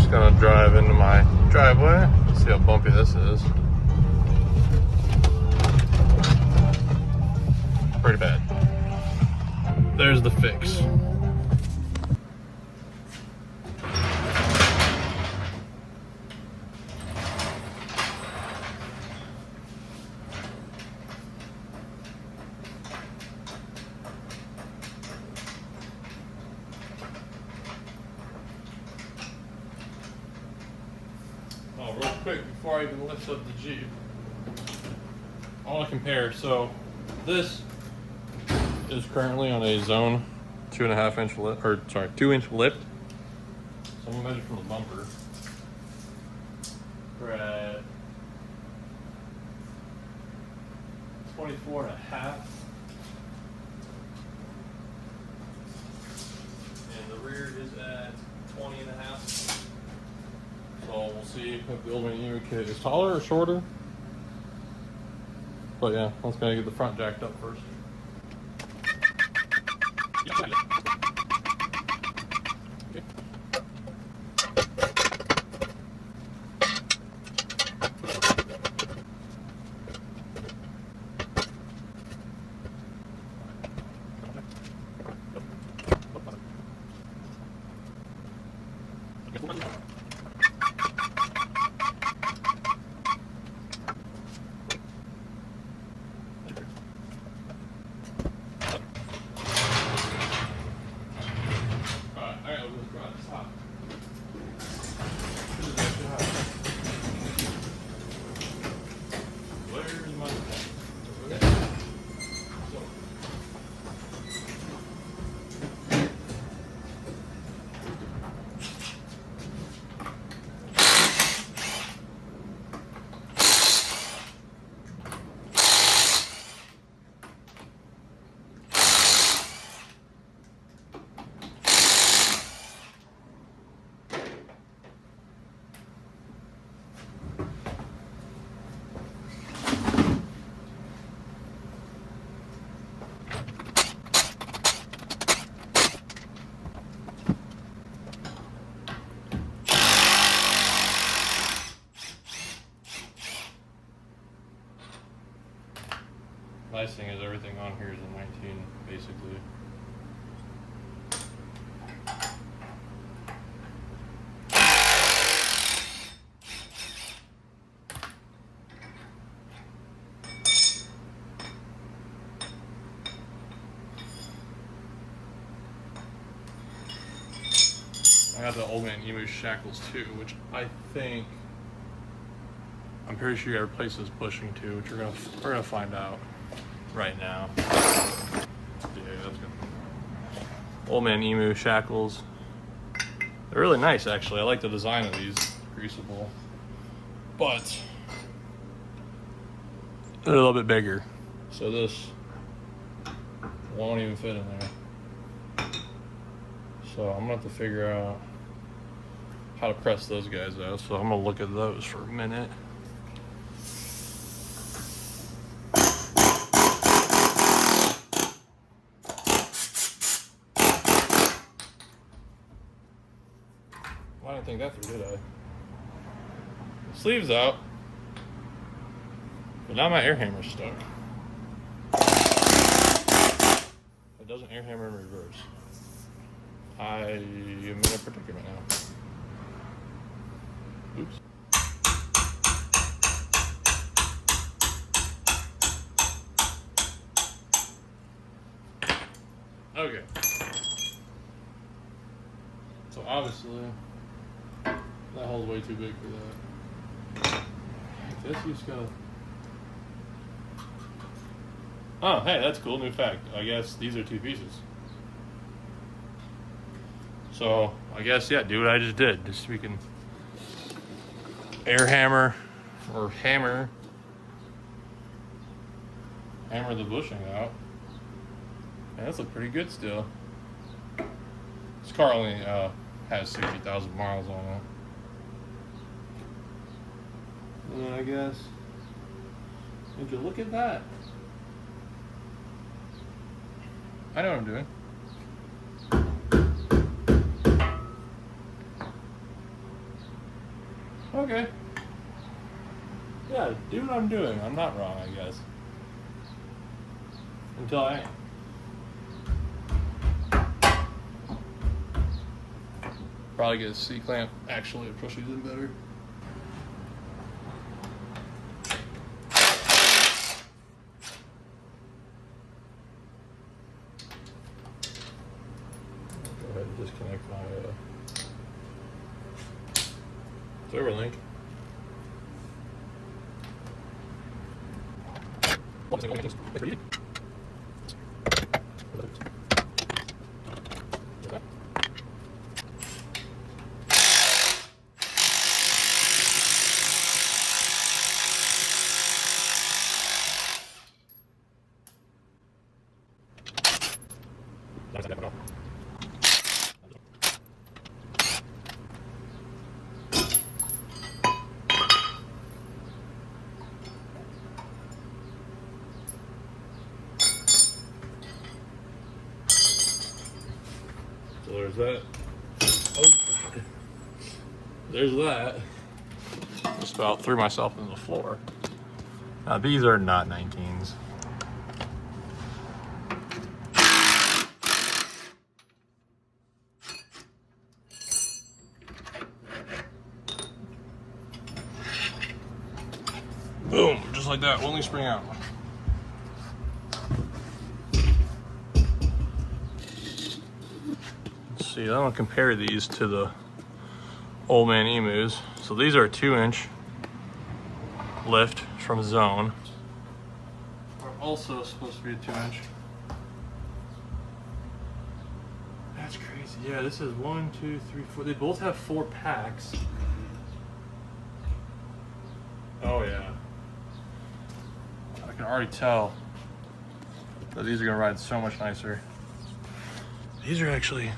Just gonna drive into my driveway. See how bumpy this is. Pretty bad. There's the fix. Oh, real quick before I even lift up the Jeep, I want to compare. So this is currently on a zone 2.5 inch lift, or sorry, 2-inch lift. So I'm gonna measure from the bumper. We're at 24.5, and the rear is at 20.5. So we'll see if the old man EMU kit is taller or shorter. But yeah, let's gotta get the front jacked up first. Nice thing is everything on here is a 19, basically. I got the old man EMU shackles too, which I think, I'm pretty sure you gotta replace this bushing too, which we're gonna find out right now. Yeah, that's good. Old man EMU shackles. They're really nice, actually. I like the design of these. Greasable. But they're a little bit bigger. So this won't even fit in there. So I'm gonna have to figure out how to press those guys out. So I'm gonna look at those for a minute. I didn't think that through, did I? The sleeve's out, but now my air hammer's stuck. It doesn't air hammer in reverse. I am in a predicament now. Oops. Okay. So obviously, that hole's way too big for that. I guess you just gotta... Oh, hey, that's cool. New fact. I guess these are 2 pieces. So, I guess, yeah, do what I just did. Just so we can air hammer or hammer the bushing out. And this looks pretty good still. This car only has 60,000 miles on it. And then I guess, would you look at that? I know what I'm doing. Okay. Yeah, do what I'm doing. I'm not wrong, I guess. Until I am. Probably get a C-clamp. Actually, it pushes in better. Go ahead and disconnect my server link. So there's that. Oh God. There's that. Just about threw myself into the floor. Now these are not 19s. Boom, just like that, only spring out. Let's see, I'm gonna compare these to the Old Man Emus. So these are a 2-inch lift from Zone. Are also supposed to be a 2-inch. That's crazy. Yeah, this is 1, 2, 3, 4. They both have 4 packs. Oh yeah. I can already tell that these are gonna ride so much nicer. These are actually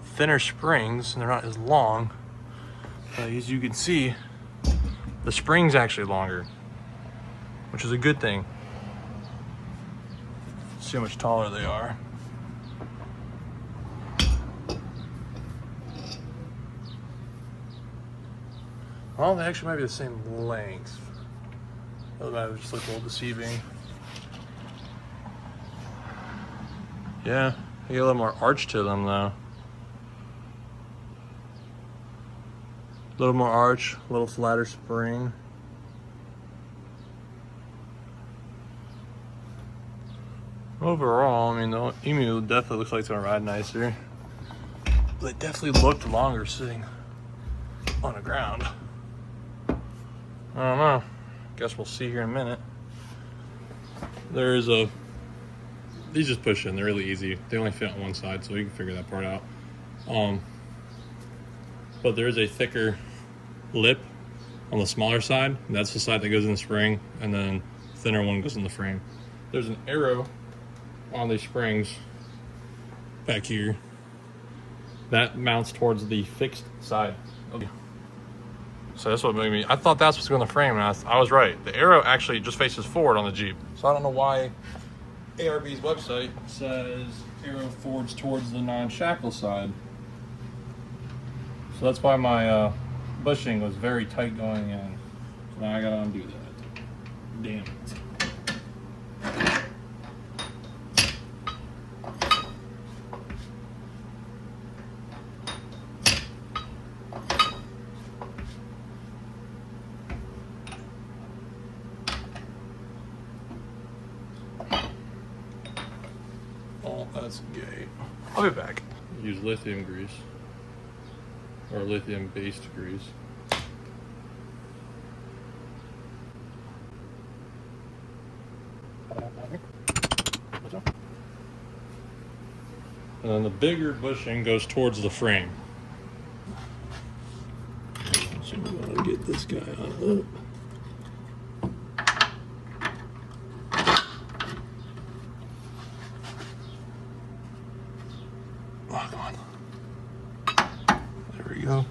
thinner springs and they're not as long. But as you can see, the spring's actually longer, which is a good thing. See how much taller they are. Well, they actually might be the same length. That might just look a little deceiving. Yeah, they get a little more arch to them though. A little more arch, a little flatter spring. Overall, I mean, the Emu definitely looks like it's gonna ride nicer. They definitely looked longer sitting on the ground. I don't know. Guess we'll see here in a minute. There's a... These just push in. They're really easy. They only fit on one side, so you can figure that part out. But there is a thicker lip on the smaller side. That's the side that goes in the spring, and then thinner one goes in the frame. There's an arrow on these springs back here that mounts towards the fixed side. Okay. So that's what made me, I thought that's what's going in the frame, and I was right. The arrow actually just faces forward on the Jeep. So I don't know why ARB's website says arrow forwards towards the non-shackle side. So that's why my bushing was very tight going in. So now I gotta undo that. Damn it. Oh, that's gay. I'll be back. Use lithium grease. Or lithium-based grease. And then the bigger bushing goes towards the frame. So we're gonna get this guy out of it. Oh, come on. There we go.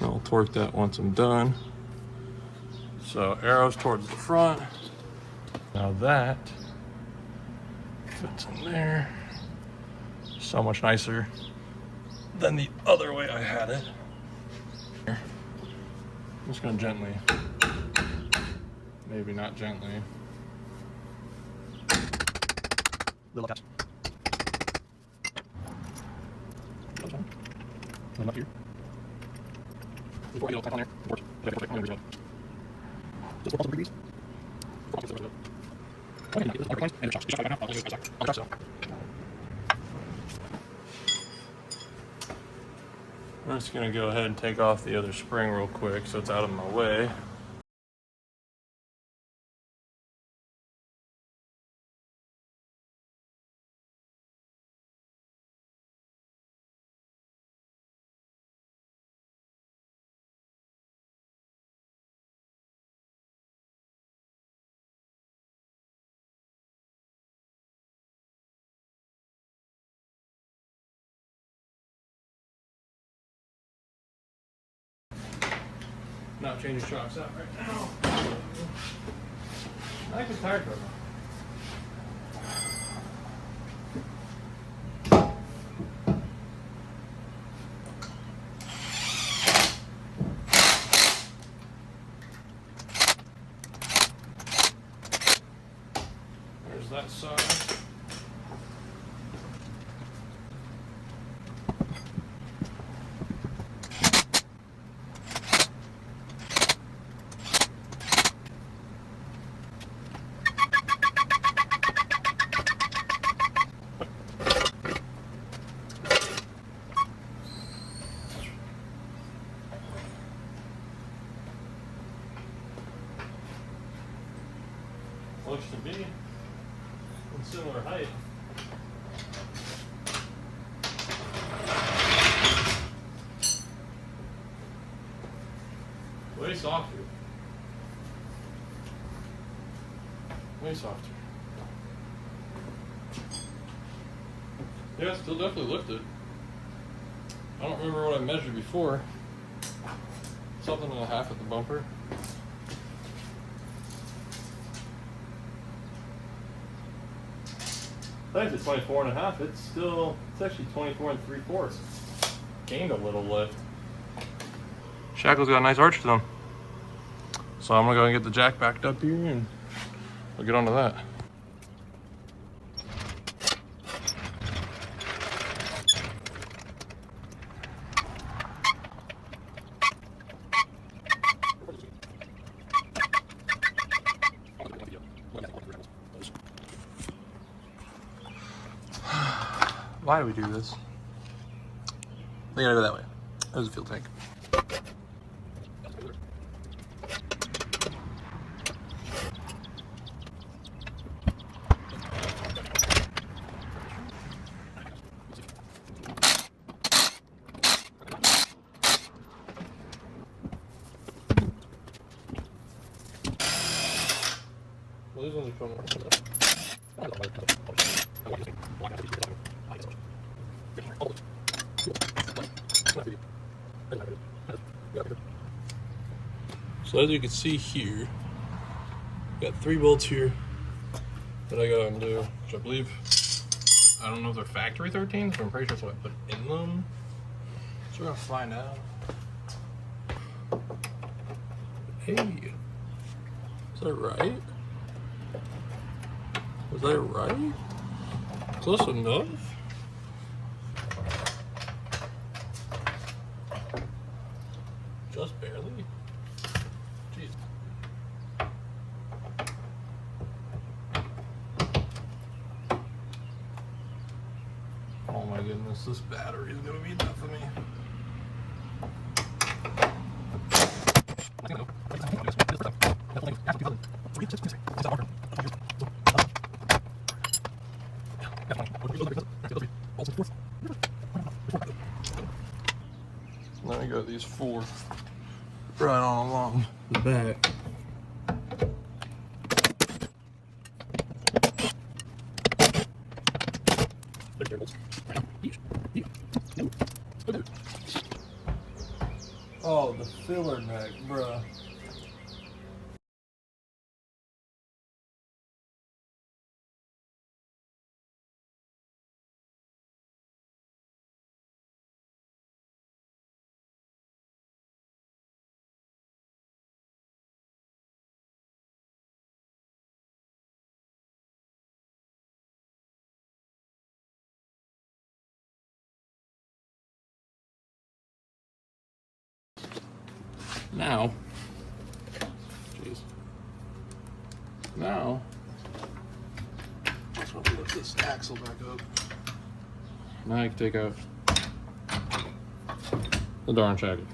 I'll torque that once I'm done. So arrows towards the front. Now that fits in there. So much nicer than the other way I had it. I'm just gonna gently, maybe not gently. Little taps. One up here. Before I get all the on there, of course, just also breathe these. I'm just gonna go ahead and take off the other spring real quick so it's out of my way. Not changing shocks out right now. I like the tire cover. There's that side. Looks to be in similar height. Way softer. Way softer. Yeah, still definitely lifted. I don't remember what I measured before. Something and a half at the bumper. I think it's 24 and a half. It's actually 24 and 3/4. Gained a little lift. Shackle's got a nice arch to them. So I'm gonna go and get the jack backed up here and we'll get onto that. Why do we do this? They gotta go that way. There's a fuel tank. Well, these ones are coming. So as you can see here, got 3 bolts here that I gotta undo, which I believe, I don't know if they're factory 13s, but I'm pretty sure that's what I put in them. So we're gonna find out. Hey, is that right? Was that right? Close enough? Just barely? Jeez. Oh my goodness, this battery is gonna be enough for me. Let me go these 4 right on along the back. Oh, the filler neck, bruh. Now, jeez. Now, let's lift this axle back up. Now I can take out the darn shackle.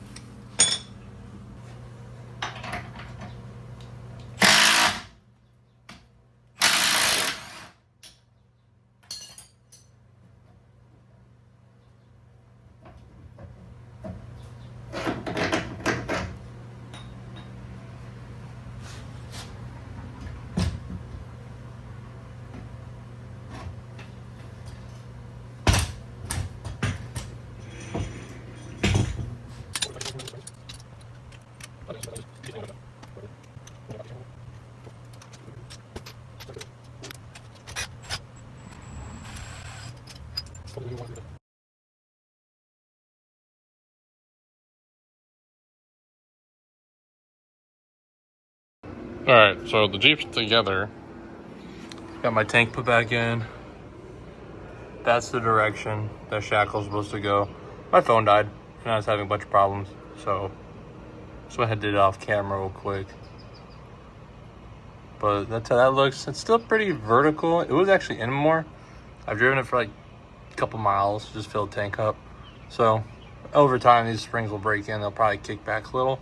Alright, so the Jeep's together. Got my tank put back in. That's the direction that shackle's supposed to go. My phone died and I was having a bunch of problems, so I had to do it off camera real quick. But that's how that looks. It's still pretty vertical. It was actually in more. I've driven it for like a couple miles, just filled the tank up. So over time, these springs will break in. They'll probably kick back a little.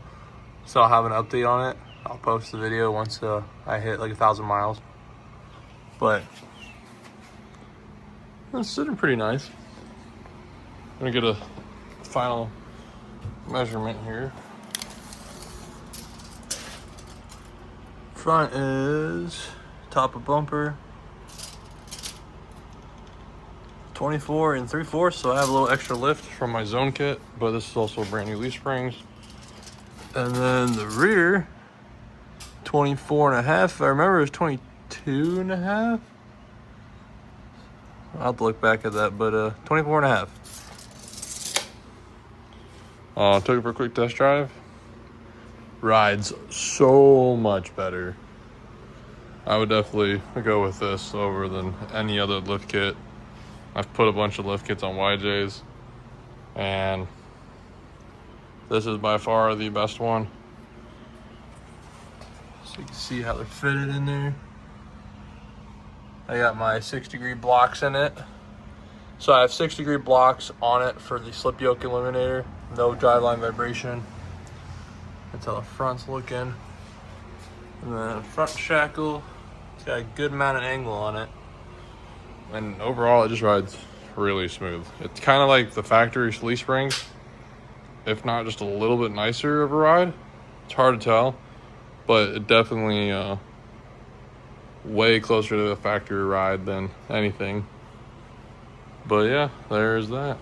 So I'll have an update on it. I'll post the video once I hit like 1,000 miles. But it's sitting pretty nice. I'm gonna get a final measurement here. Front is top of bumper 24 3/4, so I have a little extra lift from my zone kit, but this is also brand new leaf springs. And then the rear 24.5. If I remember, it was 22.5. I'll have to look back at that, but 24.5. Took it for a quick test drive. Rides so much better. I would definitely go with this over than any other lift kit. I've put a bunch of lift kits on YJs, and this is by far the best one. So you can see how they're fitted in there. I got my 6-degree blocks in it. So I have 6-degree blocks on it for the slip yoke eliminator. No driveline vibration. That's how the front's looking. And then front shackle, it's got a good amount of angle on it. And overall, it just rides really smooth. It's kind of like the factory leaf springs, if not just a little bit nicer of a ride. It's hard to tell, but it definitely way closer to a factory ride than anything. But yeah, there's that.